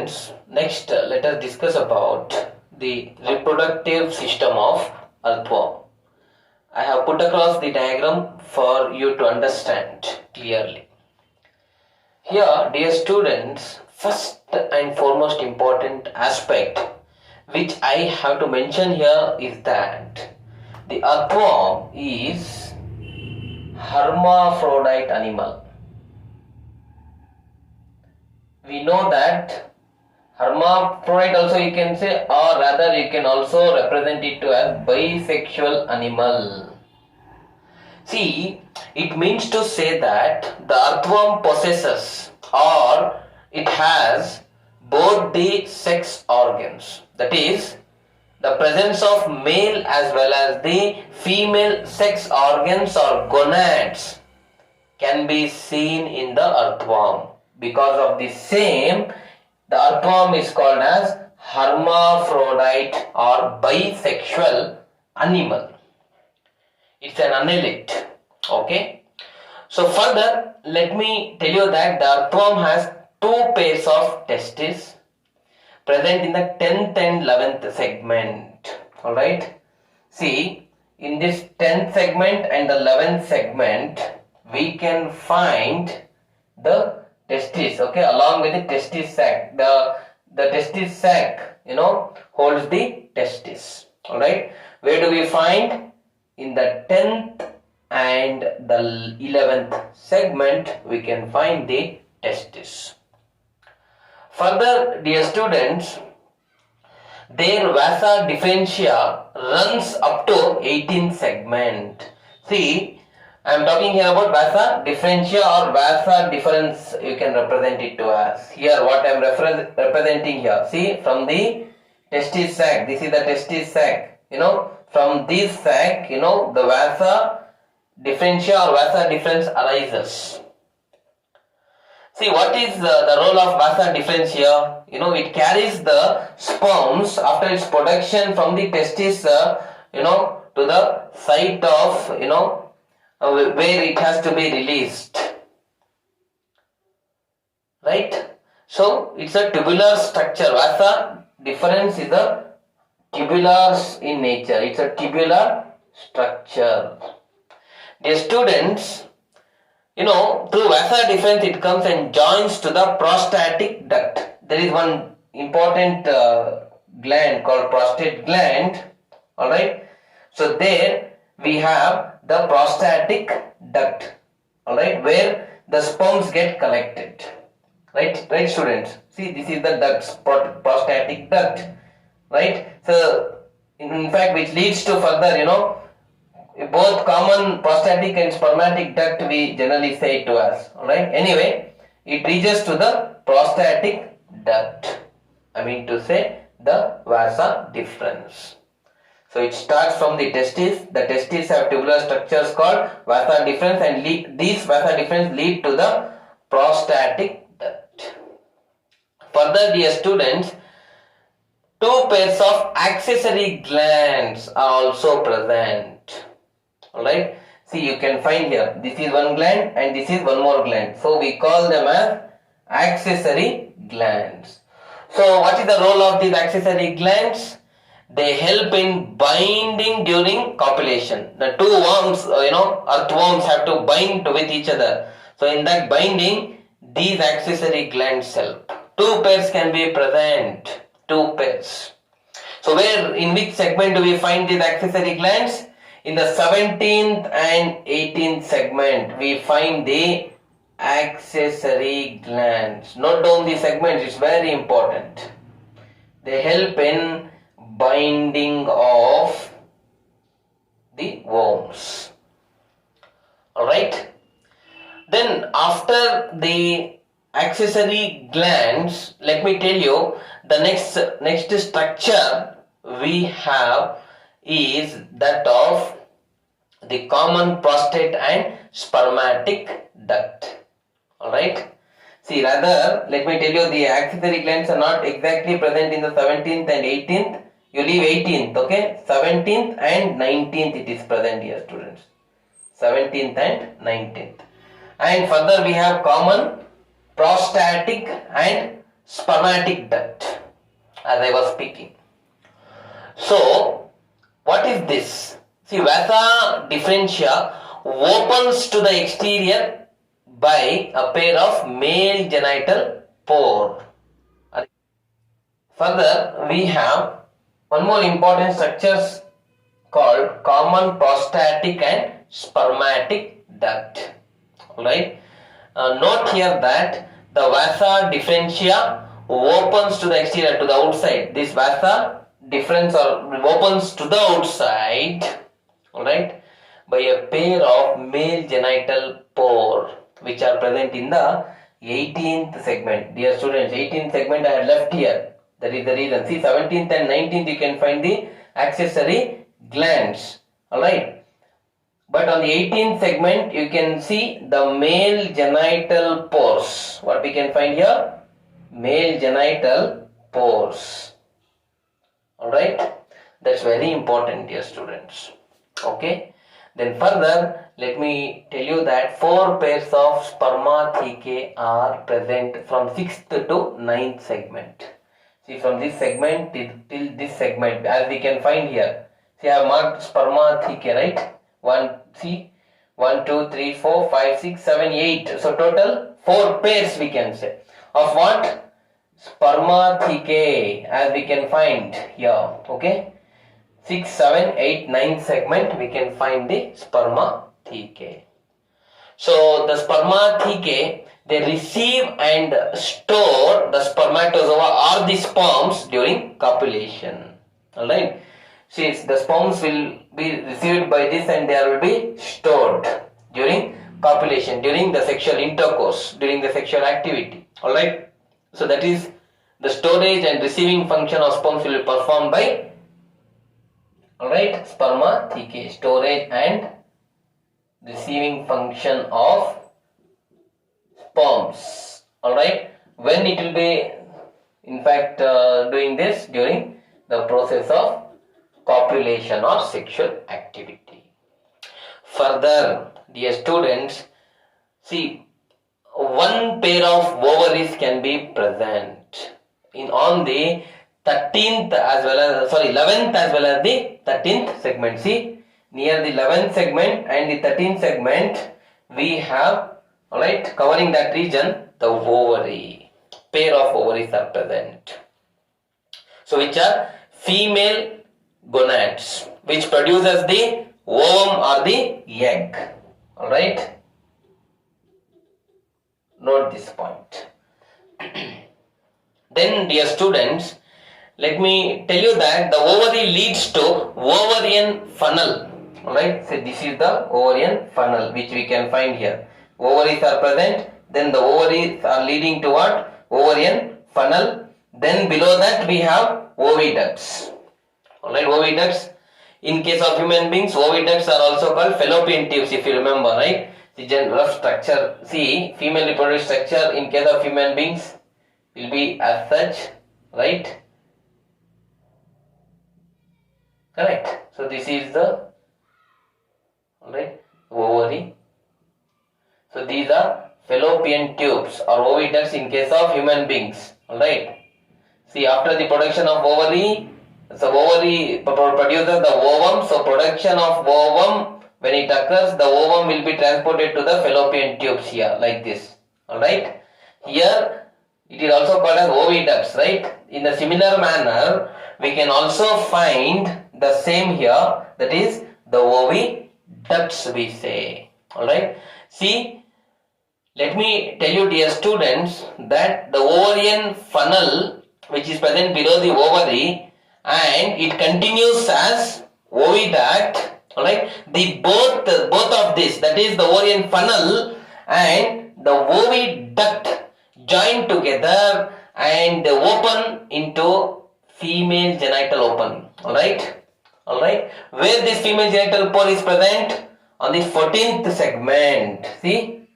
students, next let us discuss about the reproductive system of earthworm. I have put across the diagram for you to understand clearly. Here, dear students, first and foremost important aspect which I have to mention here is that the earthworm is hermaphrodite animal. We know that hermaphrodite also you can say, or rather you can also represent it as bisexual animal. See, it means to say that the earthworm possesses or it has both the sex organs, that is, the presence of male as well as the female sex organs or gonads can be seen in the earthworm. Because of the same, the earthworm is called as hermaphrodite or bisexual animal. It's an annelid. Okay. So further, let me tell you that the earthworm has two pairs of testes present in the 10th and 11th segment. Alright. See, in this 10th segment and the 11th segment, we can find the testis, okay, along with the testis sac. The testis sac, holds the testis. Alright. Where do we find? In the 10th and the 11th segment, we can find the testis. Further, dear students, their vasa differentia runs up to 18th segment. See, I am talking here about vasa differentia or vasa difference, you can represent it to us. Here what I am representing here. See, from the testis sac, this is the testis sac, from this sac, the vasa differentia or vasa difference arises. See, what is the role of vasa differentia? It carries the sperms after its production from the testis, to the site of, where it has to be released, right? So it's a tubular structure. Vasa difference is a tubular in nature. It's a tubular structure. Dear students, through vasa difference it comes and joins to the prostatic duct. There is one important gland called prostate gland. Alright. So there we have the prostatic duct, alright, where the sperms get collected, right students. See, this is the duct, prostatic duct, right? So in fact, which leads to further, both common prostatic and spermatic duct we generally say it to us, alright. Anyway, it reaches to the prostatic duct, I mean to say the vasa difference. So it starts from the testis. The testis have tubular structures called vasa difference, and these vasa difference lead to the prostatic duct. Further, dear students, two pairs of accessory glands are also present. Alright. See, you can find here, this is one gland and this is one more gland. So we call them as accessory glands. So what is the role of these accessory glands? They help in binding during copulation. The two worms, earthworms have to bind with each other. So in that binding, these accessory glands help. Two pairs can be present. Two pairs. So in which segment do we find these accessory glands? In the 17th and 18th segment, we find the accessory glands. Note down the segments, it's very important. They help in binding of the worms. Alright. Then after the accessory glands, let me tell you the next structure we have is that of the common prostate and spermatic duct. Alright. See, rather, let me tell you, the accessory glands are not exactly present in the 17th and 18th. You leave 18th, okay? 17th and 19th it is present here, students. 17th and 19th. And further we have common prostatic and spermatic duct, as I was speaking. So, what is this? See, vasa differentia opens to the exterior by a pair of male genital pore. Further, we have one more important structures called common prostatic and spermatic duct. Alright. Note here that the vasa differentia opens to the exterior, to the outside. This vasa difference or opens to the outside, alright, by a pair of male genital pore which are present in the 18th segment. Dear students, 18th segment I had left here. That is the reason. See, 17th and 19th you can find the accessory glands. Alright. But on the 18th segment you can see the male genital pores. What we can find here? Male genital pores. Alright. That's very important, dear students. Okay. Then further, let me tell you that 4 pairs of spermathecae are present from 6th to 9th segment. See, from this segment till this segment, as we can find here. See, I have marked spermathecae, right? 1, 2, 3, 4, 5, 6, 7, 8. So total 4 pairs we can say. Of what? Spermathecae, as we can find here. Okay? 6, 7, 8, 9 segment we can find the spermathecae. So the spermathecae, they receive and store the spermatozoa or the sperms during copulation. Alright. See, the sperms will be received by this and they will be stored during copulation, during the sexual intercourse, during the sexual activity. Alright. So that is the storage and receiving function of sperms will be performed by, alright, spermathecae. Storage and receiving function of sperms. Alright. When it will be in fact doing this? During the process of copulation or sexual activity. Further, dear students, see, one pair of ovaries can be present on the 13th as well as 11th as well as the 13th segment. See, near the 11th segment and the 13th segment we have, alright, covering that region, the ovary. Pair of ovaries are present. So which are female gonads, which produces the ovum or the egg. Alright. Note this point. Then, dear students, let me tell you that the ovary leads to ovarian funnel. Alright. So this is the ovarian funnel which we can find here. Ovaries are present. Then the ovaries are leading to what? Ovarian funnel. Then below that we have oviducts. Alright, oviducts. In case of human beings, oviducts are also called fallopian tubes, if you remember, right? The rough structure. See, female reproductive structure in case of human beings will be as such, right? Correct. So this is the, alright, ovary. So these are fallopian tubes or oviducts in case of human beings. Alright. See, after the production of ovary, so ovary produces the ovum. So production of ovum, when it occurs, the ovum will be transported to the fallopian tubes here, like this. Alright. Here, it is also called as oviducts, right? In a similar manner, we can also find the same here, that is the oviducts we say. Alright. See, let me tell you, dear students, that the ovarian funnel, which is present below the ovary, and it continues as oviduct. Alright, the both of this, that is the ovarian funnel and the oviduct, join together and open into female genital opening. Alright, where this female genital pore is present? On the 14th segment. See,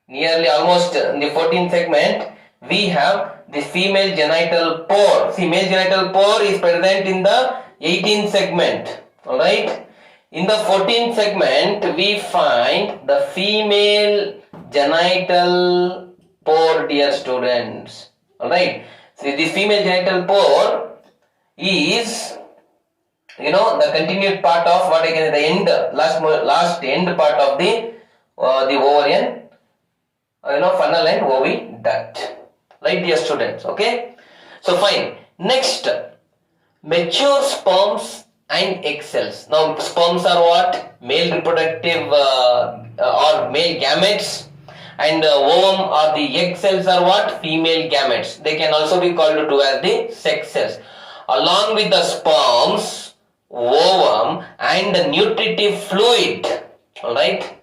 nearly almost in the 14th segment we have this female genital pore. See, male genital pore is present in the 18th segment. Alright. In the 14th segment we find the female genital pore, dear students. Alright. See, this female genital pore is, the continued part of what I can say, the end, last end part of the ovarian, funnel and oviduct. Right, dear students. Okay. So fine. Next, mature sperms and egg cells. Now, sperms are what? Male reproductive or male gametes, and ovum or the egg cells are what? Female gametes. They can also be called to as the sex cells. Along with the sperms, ovum, and the nutritive fluid. Alright.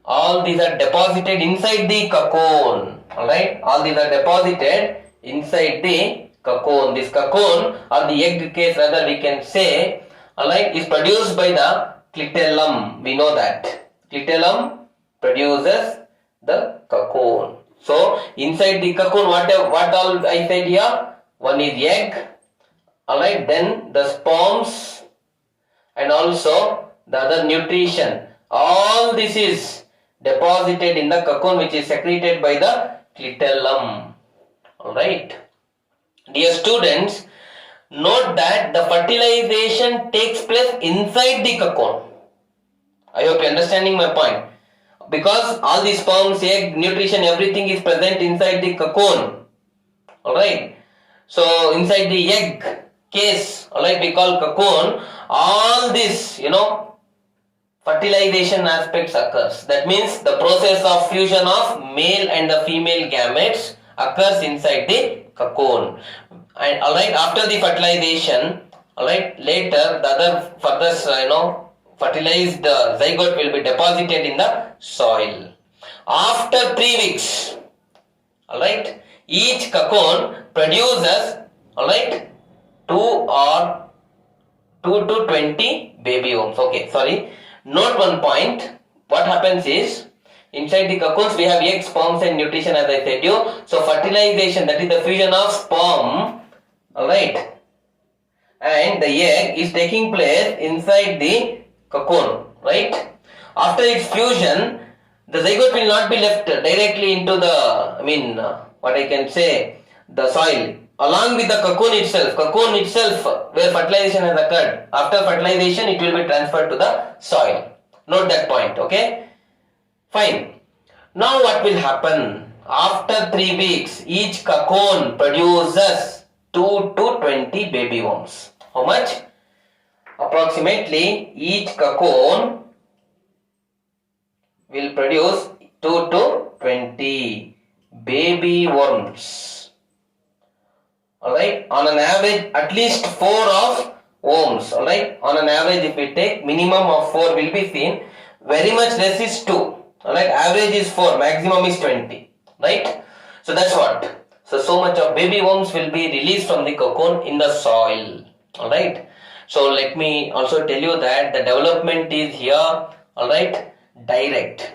All these are deposited inside the cocoon. Alright. All these are deposited inside the cocoon. This cocoon, or the egg case rather we can say, alright, is produced by the clitellum. We know that. Clitellum produces the cocoon. So, inside the cocoon, what all I said here? One is egg, alright, then the sperms, and also the other nutrition. All this is deposited in the cocoon, which is secreted by the clitellum. Alright. Dear students, note that the fertilization takes place inside the cocoon. I hope you are understanding my point. Because all the sperms, egg, nutrition, everything is present inside the cocoon. Alright. So, inside the egg case, alright, we call cocoon, all this, fertilization aspects occurs. That means the process of fusion of male and the female gametes occurs inside the cocoon. And alright, after the fertilization, alright, later the other further, fertilized zygote will be deposited in the soil. After 3 weeks, alright, each cocoon produces, alright, 2 to 20 baby worms. Okay, sorry. Note one point. What happens is, inside the cocoons we have egg, sperms and nutrition, as I said you. So fertilization, that is the fusion of sperm, alright, and the egg is taking place inside the cocoon, right? After its fusion, the zygote will not be left directly into the soil. Along with the cocoon itself, where fertilization has occurred, after fertilization it will be transferred to the soil. Note that point, okay? Fine. Now what will happen? After 3 weeks, each cocoon produces 2 to 20 baby worms. How much? Approximately each cocoon will produce 2 to 20 baby worms. Alright, on an average at least 4 of worms. Alright, on an average if we take, minimum of 4 will be seen. Very much less is 2. Alright, average is 4, maximum is 20. Right, so that's what. So much of baby worms will be released from the cocoon in the soil. Alright, so let me also tell you that the development is here, alright, direct.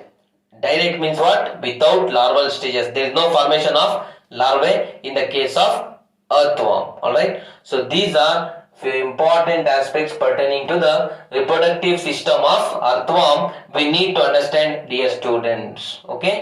Direct means what? Without larval stages. There is no formation of larvae in the case of earthworm. Alright, so these are few important aspects pertaining to the reproductive system of earthworm we need to understand, dear students. Okay.